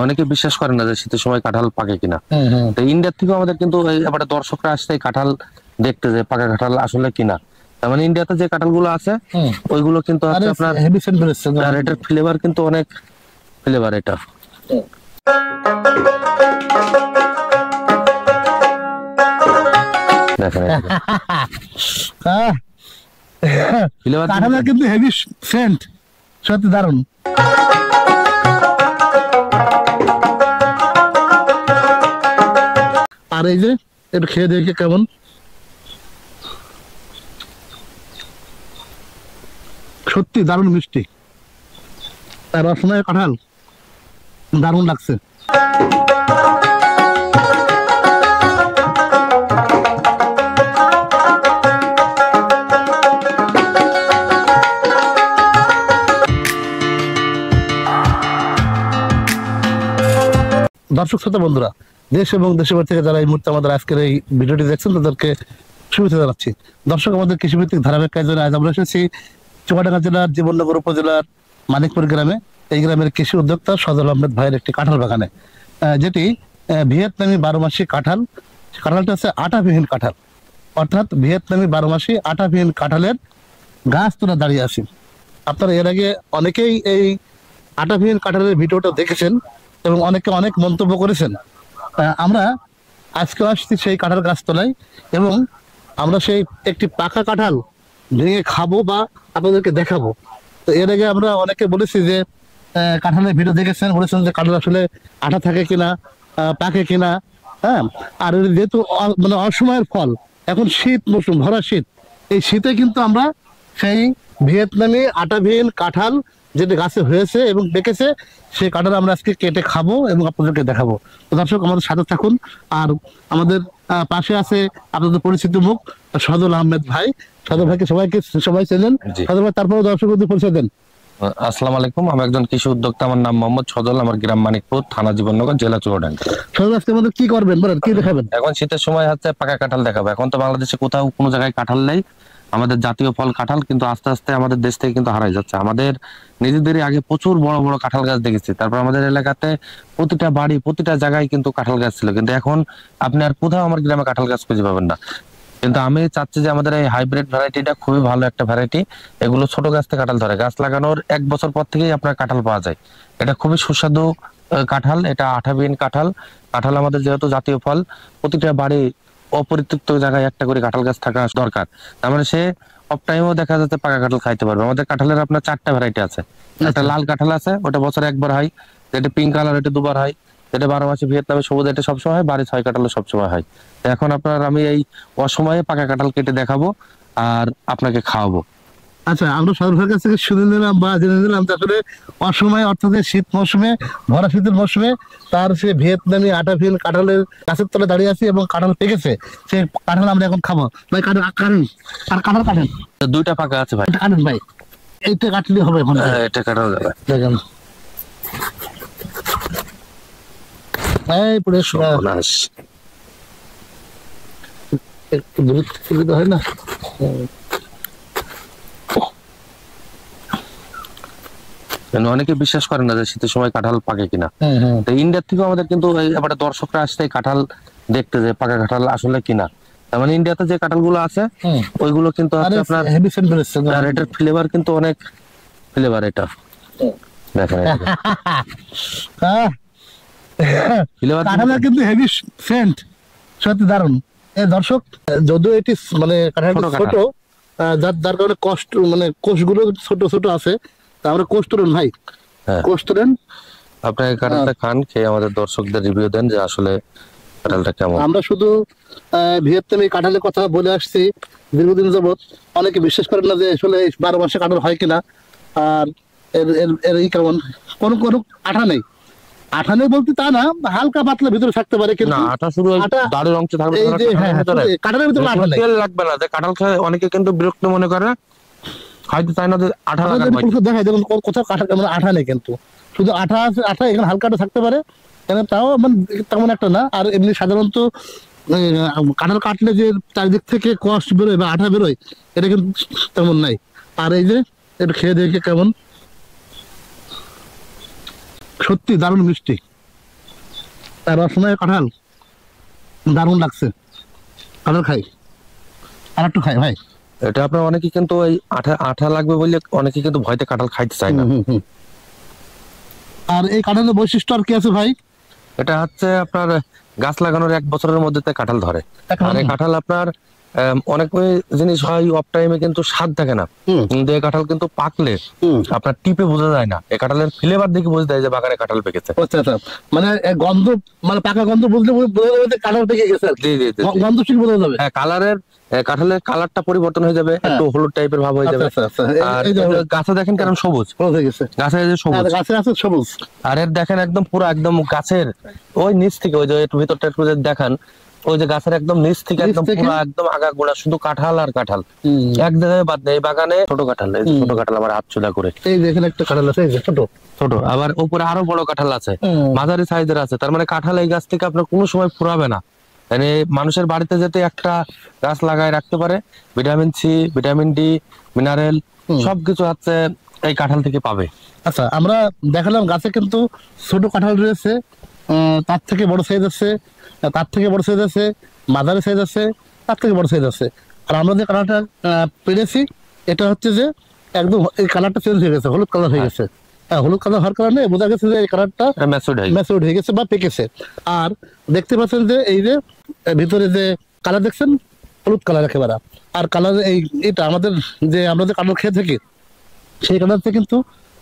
অনেকে বিশ্বাস করে না যে শীতের সময় কাঁঠাল পাকে কিনা। তো ইন্ডিয়ার থেকে আমাদের কিন্তু এবারে দর্শকরা আসছে কাঁঠাল দেখতে, যে পাকা কাঁঠাল আসলে কিনা। তার মানে ইন্ডিয়াতে যে কাঁঠাল গুলো আছে ওইগুলো কিন্তু হচ্ছে আপনার আর এটার ফ্লেভার কিন্তু অনেক ফ্লেভার এটা। দেখেন কাঁঠালের কিন্তু হেভি সেন্ট, সত্যি দারুণ। আর এই যে একটু খেয়ে দেখে কেমন, সত্যি দারুণ মিষ্টি, আর রসনায় কাঁঠাল দারুণ লাগছে। দর্শক শ্রোতা বন্ধুরা, দেশ এবং দেশের বাইরে থেকে যারা এই মুহূর্তে আমাদের আজকের এই ভিডিওটি দেখছেন তাদেরকে শুভেচ্ছা জানাচ্ছি। দর্শক, আমাদের কৃষিভিত্তিক ধারাবাহিক কাজে আজ আমরা এসেছি চুয়াডাঙ্গা জেলার জীবননগর উপজেলার মানিকপুর গ্রামে। এই গ্রামের কৃষি উদ্যোক্তা সজল আহমেদ ভাইয়ের একটি কাঁঠাল বাগানে, যেটি ভিয়েতনামি 12 মাসি কাঁঠাল। কাঁঠালটা হচ্ছে আটাবিহীন কাঁঠাল, অর্থাৎ ভিয়েতনামি 12 মাসি আটাবিহীন কাঁঠালের গাছ তোলা দাঁড়িয়ে আছে। আপনারা এর আগে অনেকেই এই আটাবিহীন কাঁঠালের ভিডিওটা দেখেছেন এবং অনেকে অনেক মন্তব্য করেছেন। আমরা আজকে আসছি সেই কাঁঠাল গাছ তলায় এবং আমরা সেই একটি পাকা কাঁঠাল ভেঙে খাবো বা আপনাদেরকে দেখাবো। তো এর আগে আমরা অনেকে বলেছি যে কাঁঠালের ভিডিও দেখেছেন, বলেছেন যে কাঁঠাল আসলে আঠা থাকে কিনা, পাকে কিনা। হ্যাঁ, আর যেহেতু মানে অসময়ের ফল, এখন শীত মৌসুম, ভরা শীত, এই শীতে কিন্তু আমরা সেই ভিয়েতনামি আটাবিহীন কাঁঠাল যেটা গাছে হয়েছে এবং পেকেছে, সেই কাঁঠাল আমরা আজকে কেটে খাবো এবং আপনাদেরকে দেখাবো। তো দর্শক, আমাদের সাথে থাকুন। আর আমাদের পাশে আছে আপনাদের পরিচিত মুখ সজল আহমেদ ভাই। সজল ভাইকে সবাই চেনেন। সজল ভাই, তারপরে দর্শকদের পরিচয় দেন। আসসালামু আলাইকুম, আমি একজন কৃষি উদ্যোক্তা। আমার নাম মোহাম্মদ সজল, আমার গ্রাম মানিকপুর, থানা জীবননগর, জেলা চুয়াডাঙ্গা। সজল, আজকে আমাদের কি করবেন বলেন, কি দেখাবেন? এখন শীতের সময় হচ্ছে পাকা কাঁঠাল দেখাবো। এখন তো বাংলাদেশে কোথাও কোনো জায়গায় কাঁঠাল নেই, আমাদের জাতীয় ফল কাঁঠাল, কিন্তু আস্তে আস্তে আমাদের দেশ থেকে কিন্তু হারাই যাচ্ছে। আমাদের নিজেদেরই আগে প্রচুর বড় বড় কাঁঠাল গাছ দেখেছি, তারপর আমাদের এলাকাতে প্রতিটা বাড়ি প্রতিটা জায়গায় কিন্তু কাঁঠাল গাছ ছিল, কিন্তু এখন আপনি আর কোথাও আমার গ্রামে কাঁঠাল গাছ খুঁজে পাবেন না। কিন্তু আমি চাচ্ছি যে আমাদের এই হাইব্রিড ভ্যারাইটিটা খুবই ভালো একটা ভ্যারাইটি। এগুলো ছোট গাছ থেকে কাঁঠাল ধরে, গাছ লাগানোর 1 বছর পর থেকেই আপনার কাঁঠাল পাওয়া যায়। এটা খুবই সুস্বাদু কাঁঠাল, এটা আঠাবিহীন কাঁঠাল। কাঁঠাল আমাদের যেহেতু জাতীয় ফল, প্রতিটা বাড়ি অপরিত্যক্ত জায়গায় একটা করে কাঁঠাল গাছ থাকা দরকার। তার মানে সে অফ টাইমেও দেখা যাচ্ছে পাকা কাঁঠাল খাইতে পারবে। আমাদের কাঁঠালের আপনার 4টা ভ্যারাইটি আছে। একটা লাল কাঁঠাল আছে, ওটা বছরে 1 বার হয়। যেটা পিঙ্ক কালার, এটা 2 বার হয়। যেটা 12 মাসে ভিয়েতনামে সবুজ, এটা সবসময় হয়। বাড়ি 6 কাঁঠালে সবসময় হয়। এখন আপনার আমি এই অসময়ে পাকা কাঁঠাল কেটে দেখাবো আর আপনাকে খাওয়াবো। আচ্ছা, আমরা সজল ভাইয়ের কাছ থেকে শুনে নিলাম বা জেনে নিলাম আসলে অসময়ে, অর্থাৎ শীত মৌসুমে, ভরা শীতের মৌসুমে তার সে ভিয়েতনামি আটাবিহীন কাঁঠালের গাছের তলে দাঁড়িয়ে আছি এবং কাঁঠাল পেকেছে। সেই কাঁঠাল আমরা এখন খাবো। ভাই কাঁঠাল আর কাঁঠাল কাটেন। 2টা পাকা আছে ভাই, কাটেন ভাই। এইটা কাটলে হবে এখন? এটা কাটানো যাবে। দেখেন, এই পুরো সর্বনাশ। একটু দূর সুবিধা হয় না। অনেকে বিশ্বাস করে না যে শীতের সময় কাঁঠাল পাকে কিনা। তো ইন্ডিয়ার থেকে আমাদের কিন্তু এবারে দর্শকরা আসছে কাঁঠাল দেখতে, যে পাকা কাঁঠাল আসলে কিনা। তার মানে ইন্ডিয়াতে যে কাঁঠাল গুলো আছে ওইগুলো কিন্তু আপনার আর এটার ফ্লেভার কিন্তু অনেক ফ্লেভার এটা। দেখেন কাঁঠালের কিন্তু হেভি সেন্ট, সত্যি দারুণ। দর্শক, যদিও এটি মানে কাঁঠালটা ছোট, যার কারণে কষ্ট, মানে কোষগুলো ছোট ছোট আছে, তা আমরা কোষ তুলেন ভাই, কোষ তুলেন। আপনার কাঁঠালটা খান, খেয়ে আমাদের দর্শকদের রিভিউ দেন যে আসলে কাঁঠালটা কেমন। আমরা শুধু ভিয়েতনামি কাঁঠালের কথা বলে আসছি দীর্ঘদিন যাবত। অনেকে বিশ্বাস করেন না যে আসলে 12 মাসে কাঁঠাল হয় কিনা। আর এর কেমন, কোনো কোনো আঠা নেই। আঠা নেই বলতে তা না, হালকা পাতলা ভিতরে থাকতে পারে, কিন্তু আঠা শুধু দাড়ির অংশে থাকবে। কাঁঠালের ভিতরে আঠা নেই। তেল লাগবে না, যে কাঁঠাল খেয়ে অনেকে কিন্তু বিরক্ত মনে করে, খাইতে চায় না যে আঠা লাগার ভয়। দেখাই দেখুন কোথাও কাঁঠাল মানে আঠা নেই, কিন্তু শুধু আঠা আছে। আঠা এখানে হালকাটা থাকতে পারে, তাও মানে তেমন একটা না। আর এমনি সাধারণত কাঁঠাল কাটলে যে চারিদিক থেকে কষ্ট বেরোয় বা আঠা বেরোয়, এটা কিন্তু তেমন নাই। আর এই যে এটা খেয়ে দেখে কেমন, সত্যি দারুণ মিষ্টি। আর রসময় কাঁঠাল দারুণ লাগছে। কাঁঠাল খাই, আর একটু খাই ভাই। এটা আপনার অনেকে কিন্তু এই আঠা আঠা লাগবে বলে অনেকে কিন্তু ভয়তে কাঁঠাল খাইতে চায় না। আর এই কাঁঠালের বৈশিষ্ট্য আর কি আছে ভাই? এটা হচ্ছে আপনার গাছ লাগানোর 1 বছরের মধ্যে কাঁঠাল ধরে। আর এই কাঁঠাল আপনার অনেক জিনিস হয় অফ টাইমে কিন্তু স্বাদ থাকে না, কিন্তু এই কাঁঠাল কিন্তু পাকলে আপনার টিপে বোঝা যায় না, এই কাঁঠালের ফ্লেভার দেখে বোঝা যায় যে বাগানে কাঁঠাল পেকেছে। আচ্ছা আচ্ছা, মানে গন্ধ, মানে পাকা গন্ধ বুঝলে বোঝা যাবে যে কাঁঠাল পেকে গেছে। জি জি জি, গন্ধ ঠিক বোঝা যাবে। হ্যাঁ, কাঁঠালের কালারটা পরিবর্তন হয়ে যাবে, একটু হলুদ টাইপের ভাব হয়ে যাবে। আর গাছে দেখেন কেন সবুজ হয়ে গেছে, গাছে এই যে সবুজ, গাছে আছে সবুজ। আর এর দেখেন একদম পুরো একদম গাছের ওই নিচ থেকে, ওই যে একটু ভিতরটা একটু দেখান, ওই যে গাছের একদম নিচ থেকে একদম পুরো একদম আগা গোড়া শুধু কাঁঠাল আর কাঁঠাল, এক জায়গায় বাদ নেই। বাগানে ছোট কাঁঠাল, এই ছোট কাঁঠাল আমার হাত চুলা করে, এই যে এখানে একটা কাঁঠাল আছে, এই যে ছোট ছোট, আবার উপরে আরো বড় কাঁঠাল আছে, মাঝারি সাইজের আছে। তার মানে কাঁঠাল এই গাছ থেকে আপনার কোনো সময় ফুরাবে না। মানে মানুষের বাড়িতে যাতে একটা গাছ লাগায় রাখতে পারে, vitamin C, vitamin D, mineral সবকিছু হচ্ছে এই কাঁঠাল থেকে পাবে। আচ্ছা, আমরা দেখালাম গাছে কিন্তু ছোট কাঁঠাল রয়েছে, তার থেকে বড় সাইজ আছে, তার থেকে বড় সাইজ আছে, মাঝারি সাইজ আছে, তার থেকে বড় সাইজ আছে। আর আমরা যে কালারটা পেরেছি, এটা হচ্ছে যে একদম এই কালারটা চেঞ্জ হয়ে গেছে, হলুদ কালার হয়ে গেছে। হ্যাঁ, হলুদ কালার হওয়ার কারণে বোঝা গেছে যে এই কালারটা ম্যাচিউরড হয়ে গেছে বা পেকেছে। আর দেখতে পাচ্ছেন যে এই যে ভিতরে যে কালার দেখছেন, হলুদ কালার একেবারে। আর কালার এটা আমাদের যে আমরা যে কালার খেয়ে থাকি, সেই কালারটা কিন্তু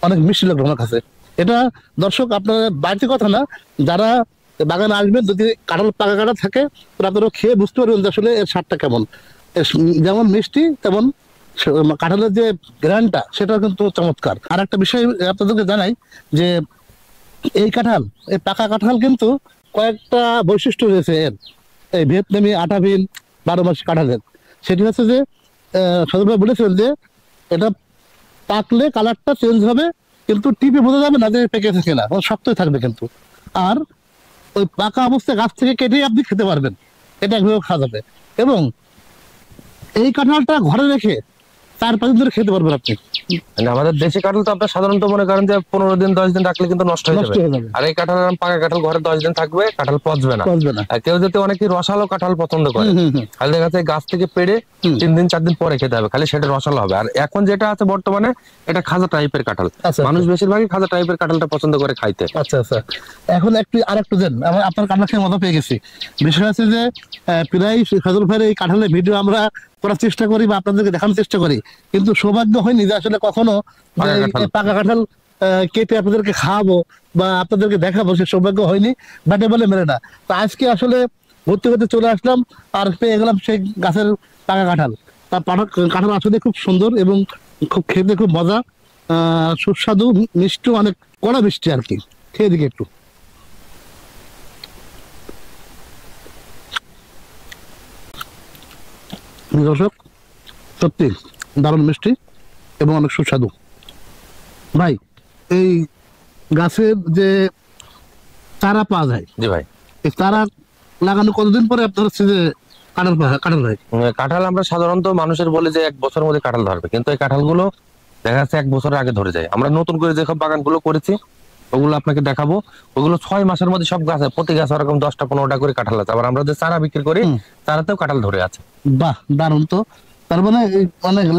অনেক মিষ্টি লাগলো আমার কাছে। এটা দর্শক আপনার বাড়িতে কথা না, যারা বাগানে আসবেন, যদি কাঁঠাল পাকা কাঁঠাল থাকে, তাহলে আপনারা খেয়ে বুঝতে পারবেন যে আসলে এর স্বাদটা কেমন। যেমন মিষ্টি, তেমন কাঁঠালের যে গ্রানটা, সেটা কিন্তু চমৎকার। আর একটা বিষয় আপনাদেরকে জানাই যে এই কাঁঠাল, এই পাকা কাঁঠাল কিন্তু কয়েকটা বৈশিষ্ট্য রয়েছে এর, এই ভিয়েতনামি 8 12 মাস কাঁঠালের। সেটি হচ্ছে যে সদরভাই বলেছিলেন যে এটা পাকলে কালারটা চেঞ্জ হবে, কিন্তু টিপে বোঝা যাবে না যে পেকে থাকে না, শক্তই থাকবে কিন্তু। আর ওই পাকা অবস্থায় গাছ থেকে কেটেই আপনি খেতে পারবেন, এটা একভাবে খাওয়া যাবে। এবং এই কাঁঠালটা ঘরে রেখে 4-5 দিন ধরে খেতে পারবেন আপনি। আমাদের দেশি কাঁঠাল তো আপনার সাধারণত মনে করেন যে 15 দিন 10 দিন রাখলে কিন্তু নষ্ট হয়ে যাবে। আর এই কাঁঠাল, পাকা কাঁঠাল ঘরে 10 দিন থাকবে, কাঁঠাল পচবে না। আর কেউ যদি অনেকে রসালো কাঁঠাল পছন্দ করে, তাহলে দেখা যাচ্ছে গাছ থেকে পেড়ে 3 দিন 4 দিন পরে খেতে হবে, খালি সেটা রসালো হবে। আর এখন যেটা আছে বর্তমানে, এটা খাজা টাইপের কাঁঠাল। মানুষ বেশিরভাগই খাজা টাইপের কাঁঠালটা পছন্দ করে খাইতে। আচ্ছা আচ্ছা, এখন আরেকটু দেন, আপনার কাঁঠাল খেয়ে মজা পেয়ে গেছি। বিষয় আছে যে প্রায় সজল ভাইয়ের এই কাঁঠালের ভিডিও আমরা করার চেষ্টা করি বা আপনাদেরকে দেখানোর চেষ্টা করি, কিন্তু সৌভাগ্য হয়নি যে আসলে কখনো পাকা কাঁঠাল কেটে আপনাদেরকে খাওয়াবো বা আপনাদেরকে দেখাবো, সে সৌভাগ্য হয়নি, ব্যাটে বলে মেরে না। তো আজকে আসলে ঘুরতে ঘুরতে চলে আসলাম, আর পেয়ে গেলাম সেই গাছের পাকা কাঁঠাল। তার কাঁঠাল আসলে খুব সুন্দর এবং খুব খেতে খুব মজা, সুস্বাদু, মিষ্টি, অনেক কড়া মিষ্টি আর কি। খেয়ে দিকে একটু। দর্শক, সত্যি দারুণ মিষ্টি এবং অনেক সুস্বাদু। ভাই, এই গাছের যে চারা পাওয়া যায়, জি ভাই, এই চারা লাগানো কতদিন পরে আপনার হচ্ছে যে কাঁঠাল হয়? কাঁঠাল আমরা সাধারণত মানুষের বলে যে 1 বছরের মধ্যে কাঁঠাল ধরবে, কিন্তু এই কাঁঠালগুলো দেখা যাচ্ছে 1 বছরের আগে ধরে যায়। আমরা নতুন করে যেসব বাগানগুলো করেছি, ওগুলো আপনাকে দেখাবো। ওগুলো 6 মাসের মধ্যে সব গাছে, প্রতি গাছে ওরকম 10টা-15টা করে কাঁঠাল আছে। আবার আমরা যে চারা বিক্রি করি, চারাতেও কাঁঠাল ধরে আছে। বাহ, দারুণ তো। তার মানে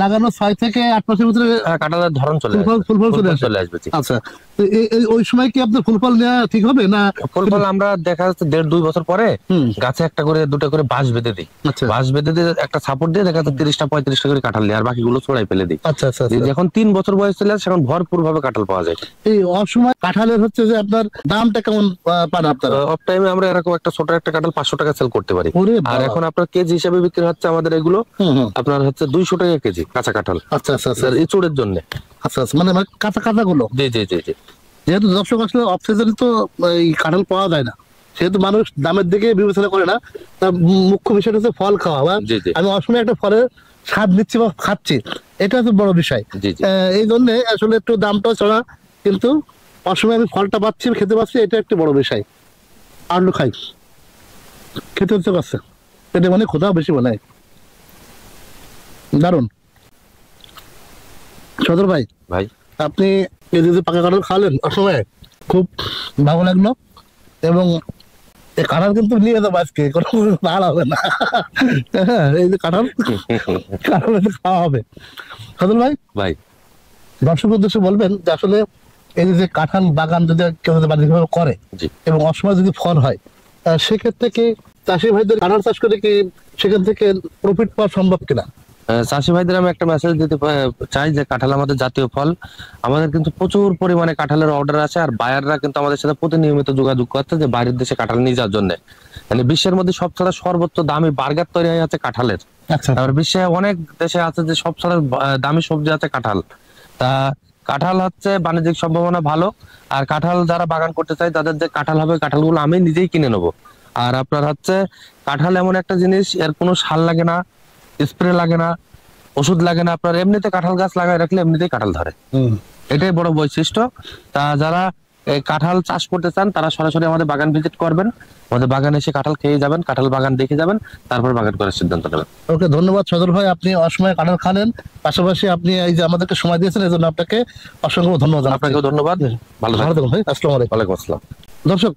লাগানো 6 থেকে 8 মাসের ভিতরে কাঁঠালের ধরন চলে আসবে, ফুল ফল চলে আসবে। আচ্ছা, তো ওই সময় কি আপনার ফুল ফল নেওয়া ঠিক হবে না? ফুল ফল আমরা দেখা যাচ্ছে 1.5-2 বছর পরে গাছে একটা করে 2টা করে বাঁশ বেঁধে দিই। বাঁশ বেঁধে দিয়ে একটা সাপোর্ট দিয়ে দেখা যাচ্ছে 30টা-35টা করে কাঁঠাল নিই, আর বাকিগুলো ছড়াই ফেলে দিই। আচ্ছা আচ্ছা, যখন 3 বছর বয়স চলে আসে, এখন ভরপুর ভাবে কাঁঠাল পাওয়া যায়। এই অসময় কাঁঠালের হচ্ছে যে আপনার দামটা কেমন পান আপনারা? অফ টাইমে আমরা এরকম একটা ছোট একটা কাঁঠাল 500 টাকা সেল করতে পারি। আর এখন আপনার কেজি হিসাবে বিক্রি হচ্ছে আমাদের এগুলো আপনার হচ্ছে 200 টাকা কেজি কাঁচা কাঁঠাল। আচ্ছা আচ্ছা, ইঁচড়ের জন্য। আচ্ছা আচ্ছা, মানে কাঁচা কাঁচা গুলো। জি জি জি জি। যেহেতু দর্শক আসলে অফ সিজনে তো এই কাঁঠাল পাওয়া যায় না, সেহেতু মানুষ দামের দিকে বিবেচনা করে না। তার মুখ্য বিষয় হচ্ছে ফল খাওয়া, বা আমি অসময়ে একটা ফলের স্বাদ নিচ্ছি বা খাচ্ছি, এটা হচ্ছে বড় বিষয়। এই জন্য আসলে একটু দামটা চড়া, কিন্তু অসময়ে আমি ফলটা পাচ্ছি, খেতে পাচ্ছি, এটা একটি বড় বিষয়। আলু খাই, খেতে হচ্ছে পাচ্ছে, এটা মানে ক্ষুধাও বেশি বানায়। দারুন সদর ভাই, আপনি এই যে পাকা কাঁঠাল খাওয়ালেন অসময়ে, খুব ভালো লাগলো। এবং এই কাঁঠাল কিন্তু নিয়ে যাবো আজকে, কোনো তাড়া হবে না। হ্যাঁ, এই যে কাঁঠাল, কাঁঠাল এনে খাওয়া হবে। সজল ভাই, ভাই দর্শক উদ্দেশ্যে বলবেন যে আসলে এই যে কাঁঠাল বাগান যদি কেউ যদি বাণিজ্যিকভাবে করে জি। এবং অসময় যদি ফল হয়, সেক্ষেত্রে কি চাষি ভাইদের কাঁঠাল চাষ করে কি সেখান থেকে প্রফিট পাওয়া সম্ভব কিনা? চাষি ভাইদের আমি একটা মেসেজ দিতে চাই যে কাঁঠাল আমাদের জাতীয় ফল। আমাদের কিন্তু প্রচুর পরিমাণে কাঁঠালের অর্ডার আছে, আর বায়াররা কিন্তু আমাদের সাথে প্রতিনিয়মিত যোগাযোগ করছে যে বাইরের দেশে কাঁঠাল নিয়ে যাওয়ার জন্য। মানে বিশ্বের মধ্যে সবচেয়ে সর্বোচ্চ দামি বার্গার তৈরি হয়ে আছে কাঁঠালের। আচ্ছা, তারপর বিশ্বে অনেক দেশে আছে যে সবচেয়ে দামি সবজি আছে কাঁঠাল। তা কাঁঠাল হচ্ছে বাণিজ্যিক সম্ভাবনা ভালো। আর কাঁঠাল যারা বাগান করতে চায় তাদের যে কাঁঠাল হবে, কাঁঠালগুলো আমি নিজেই কিনে নেবো। আর আপনার হচ্ছে কাঁঠাল এমন একটা জিনিস, এর কোনো সার লাগে না, স্প্রে লাগে না, ওষুধ লাগে না। আপনার এমনিতে কাঁঠাল গাছ লাগাই রাখলে এমনিতেই কাঁঠাল ধরে, এটাই বড় বৈশিষ্ট্য। তা যারা এই কাঁঠাল চাষ করতে চান তারা সরাসরি আমাদের বাগান ভিজিট করবেন, আমাদের বাগানে এসে কাঁঠাল খেয়ে যাবেন, কাঁঠাল বাগান দেখে যাবেন, তারপর বাগান করার সিদ্ধান্ত নেবেন। ওকে, ধন্যবাদ সজল ভাই, আপনি অসময়ে কাঁঠাল খালেন, পাশাপাশি আপনি এই যে আমাদেরকে সময় দিয়েছেন, এই জন্য আপনাকে অসংখ্য ধন্যবাদ জানাচ্ছি। আপনাকেও ধন্যবাদ, ভালো ভালো থাকবেন। থাকুন ভাই, আসসালামু আলাইকুম। ওয়ালাইকুম আসসালাম। দর্শক,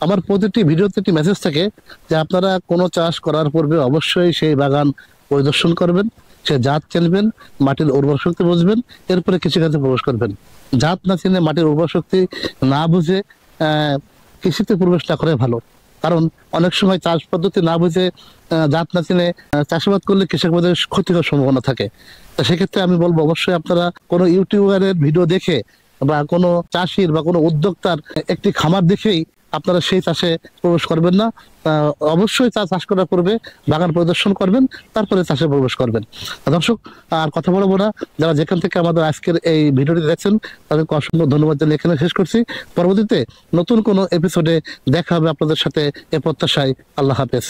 আমার প্রতিটি ভিডিওতে একটি মেসেজ থাকে যে আপনারা কোনো চাষ করার পূর্বে অবশ্যই সেই বাগান পরিদর্শন করবেন, সে জাত চিনবেন, মাটির উর্বর শক্তি বুঝবেন, এরপরে কৃষিকাজে প্রবেশ করবেন। জাত না চিনে, মাটির উর্বর শক্তি না বুঝে কৃষিতে প্রবেশ না করে ভালো। কারণ অনেক সময় চাষ পদ্ধতি না বুঝে, জাত না চিনে চাষাবাদ করলে কৃষকদের ক্ষতি হওয়ার সম্ভাবনা থাকে। তো সেক্ষেত্রে আমি বলবো অবশ্যই আপনারা কোনো ইউটিউবারের ভিডিও দেখে বা কোনো চাষির বা কোনো উদ্যোক্তার একটি খামার দেখেই আপনারা সেই চাষে প্রবেশ করবেন না। অবশ্যই চাষ করার পূর্বে বাগান পরিদর্শন করবেন, তারপরে চাষে প্রবেশ করবেন। দর্শক, আর কথা বলবো না, যারা যেখান থেকে আমাদের আজকের এই ভিডিওটি দেখছেন তাদেরকে অসংখ্য ধন্যবাদ জানিয়ে এখানে শেষ করছি। পরবর্তীতে নতুন কোনো এপিসোডে দেখা হবে আপনাদের সাথে, এ প্রত্যাশায়। আল্লাহ হাফেজ।